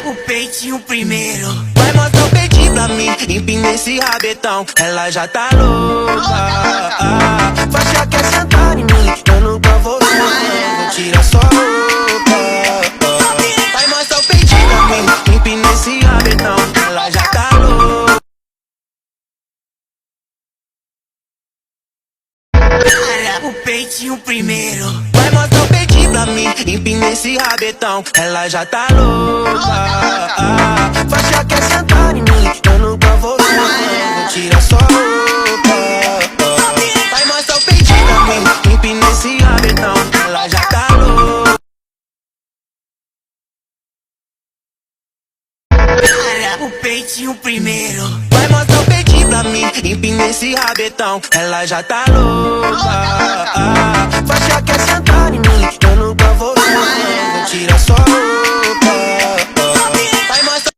O peitinho primeiro. Vai mostrar o peitinho pra mim, empina esse rabetão. Ela já tá louca. Faixa quer sentar em mim, eu nunca vou ver. Tira só roupa. Vai mostrar o peitinho pra mim, empina esse rabetão. Ela já tá louca. O peitinho primeiro. Vai mostrar o peitinho pra mim, empina esse rabetão. Ela já tá louca. Faixa quer sentar em mim, eu nunca vou ver. Tira só roupa. Vai mostrar o peitinho pra mim, empina esse rabetão. Ela já tá louca. O peitinho primeiro. Vai mostrar o peitinho pra mim, empina esse rabetão. Ela já tá louca. Faixa quer sentar em mim, eu nunca vou ver. Tira só roupa. Vai mostrar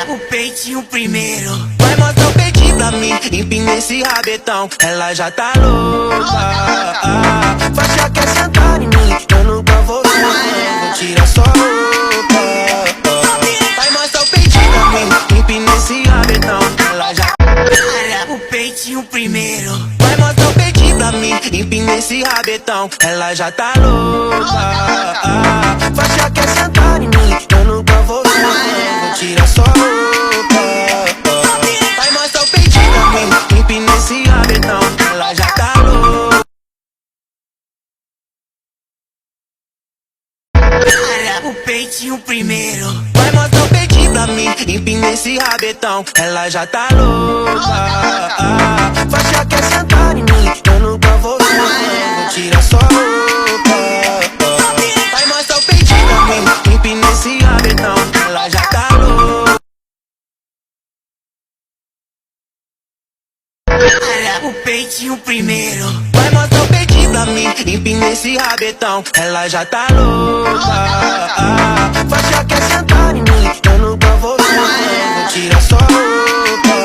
o peitinho primeiro. Vai mostrar o peitinho pra mim, empina esse rabetão. Ela já tá louca. Faixa quer sentar em mim, eu nunca vou ver. Tira só roupa. Vai mostrar o peitinho pra mim, empina esse rabetão. Ela já. O peitinho primeiro. Vai mostrar o peitinho pra mim, empina esse rabetão. Ela já tá louca. Faixa quer sentar em mim, eu nunca vou ver. Tira só roupa. Vai mostrar o peitinho pra mim, empina esse rabetão. Ela já tá louca. O peitinho primeiro. Vai mostrar o peitinho pra mim, empina esse rabetão. Ela já tá louca. Faixa quer sentar em mim, eu nunca vou ver. Tira só roupa. Vai mostrar o peitinho pra mim, empina esse rabetão. Ela já tá louca. O peitinho primeiro. Vai mostrar o peitinho pra mim, empina esse rabetão. Ela já tá louca. Faixa quer sentar em mim, eu nunca vou ver. Tira só roupa.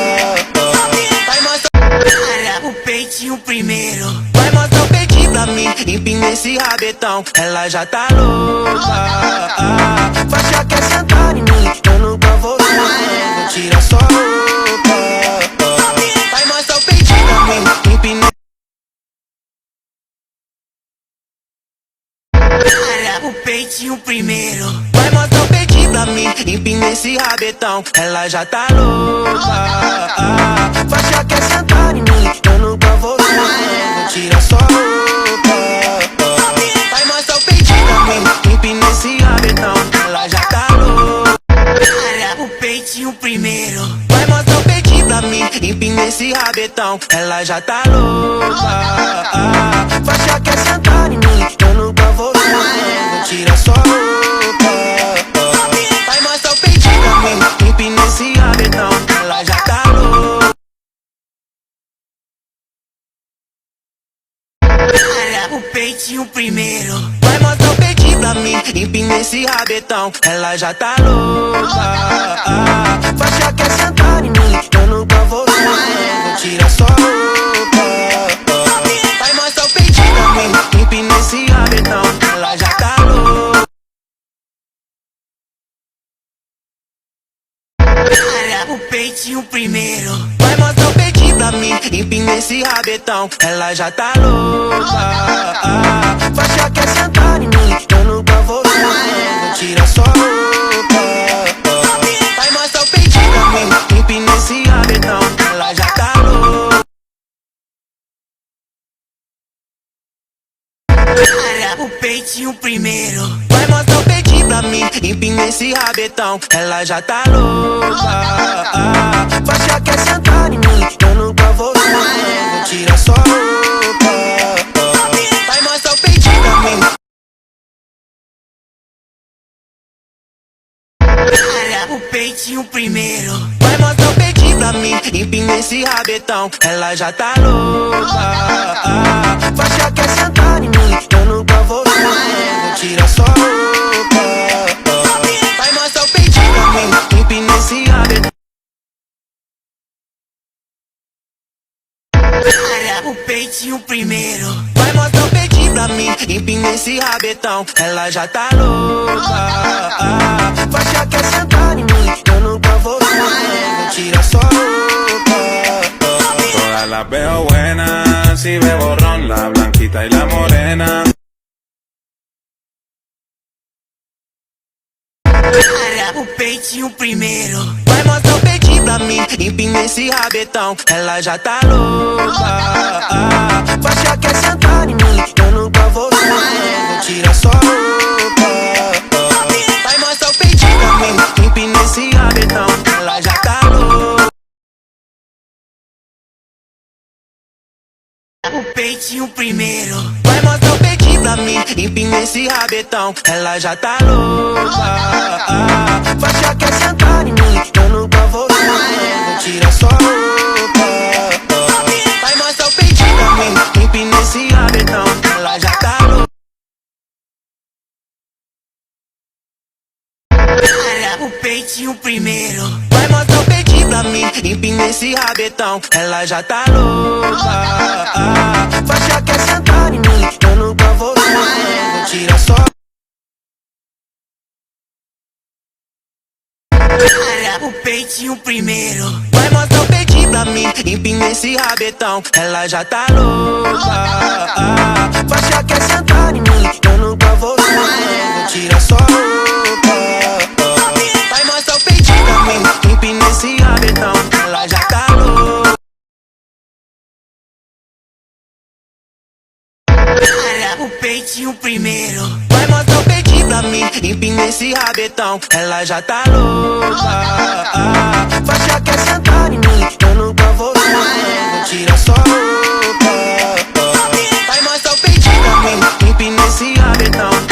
Vai mostrar o peitinho primeiro. Vai mostrar o peitinho pra mim, empina esse rabetão. Ela já tá louca. Faixa quer sentar em mim, eu nunca vou ver. Tira só roupa. Vai mostrar o peitinho pra mim, empina. O peitinho primeiro. Vai mostrar o peitinho pra mim, empina esse rabetão. Ela já tá louca. Faixa quer sentar em mim, eu nunca vou ver. Tira só roupa. Vai mostrar o peitinho pra mim, empina esse rabetão. Ela já tá louca. O peitinho primeiro. Vai mostrar o peitinho pra mim, empina esse rabetão. Ela já tá louca. Faixa quer sentar em mim, eu nunca vou ver. Tira só roupa. Vai mostrar o peitinho pra mim, empina esse rabetão. Ela já tá louca. O peitinho primeiro. Vai mostrar o peitinho pra mim, empina esse rabetão. Ela já tá louca. Faixa quer sentar em mim, eu nunca vou ver. Tira só roupa. Vai mostrar o peitinho pra mim, empina esse rabetão. Ela já tá louca. O peitinho primeiro. Vai mostrar o peitinho pra mim, empina esse rabetão. Ela já tá louca. Faixa quer sentar em mim, eu nunca vou ver. Tira só roupa. Vai mostrar o peitinho pra mim, empina esse rabetão. Ela já tá louca. O peitinho primeiro. Vai mostrar o peitinho pra mim, empina esse rabetão. Ela já tá louca. Faixa quer sentar em mim, eu nunca vou ver. Tira só roupa. Vai mostrar o peitinho pra mim. O peitinho primeiro. Vai mostrar o peitinho pra mim, empina esse rabetão. Ela já tá louca. Faixa quer sentar em mim, eu nunca vou ver. Tira só roupa. Vai mostrar o peitinho pra mim, empina esse rabetão. O peitinho primeiro. Vai mostrar o peitinho pra pra mim, empina esse rabetão. Ela já tá louca. Faixa quer sentar em mim, eu nunca vou ver. Tira sua roupa. Todas las veo buenas, si bebo ron, la blanquita y la morena. O peitinho primeiro. Vai mostrar o peitinho pra mim, empina esse rabetão. Ela já tá louca. Faixa quer sentar em mim, eu nunca vou ver. Tira sua roupa. Vai mostrar o peitinho pra mim, empina esse rabetão. Ela já tá louca. O peitinho primeiro. Vai mostrar o peitinho pra mim, empina esse rabetão. Ela já tá louca. Faixa quer sentar em mim, eu nunca vou ver. Tira sua roupa. Vai mostrar o peitinho pra mim, empina esse rabetão. Ela já tá louca. O peitinho primeiro. Vai mostrar o peitinho pra mim, empina esse rabetão. Ela já tá louca. Faixa quer sentar em mim, eu nunca vou ver. Tira sua. O peitinho primeiro. Vai mostrar o peitinho pra mim, empina esse rabetão. Ela já tá louca. Faixa quer sentar em mim, eu nunca vou ver. Tira sua roupa. Vai mostrar o peitinho pra mim, empina esse rabetão. Ela já tá louca. O peitinho primeiro. Vai mostrar o peitinho pra mim, empina esse rabetão. Ela já tá louca. Faixa quer sentar em mim, eu nunca vou ver. Tira sua roupa. Vai mostrar o peitinho pra mim, empina esse rabetão.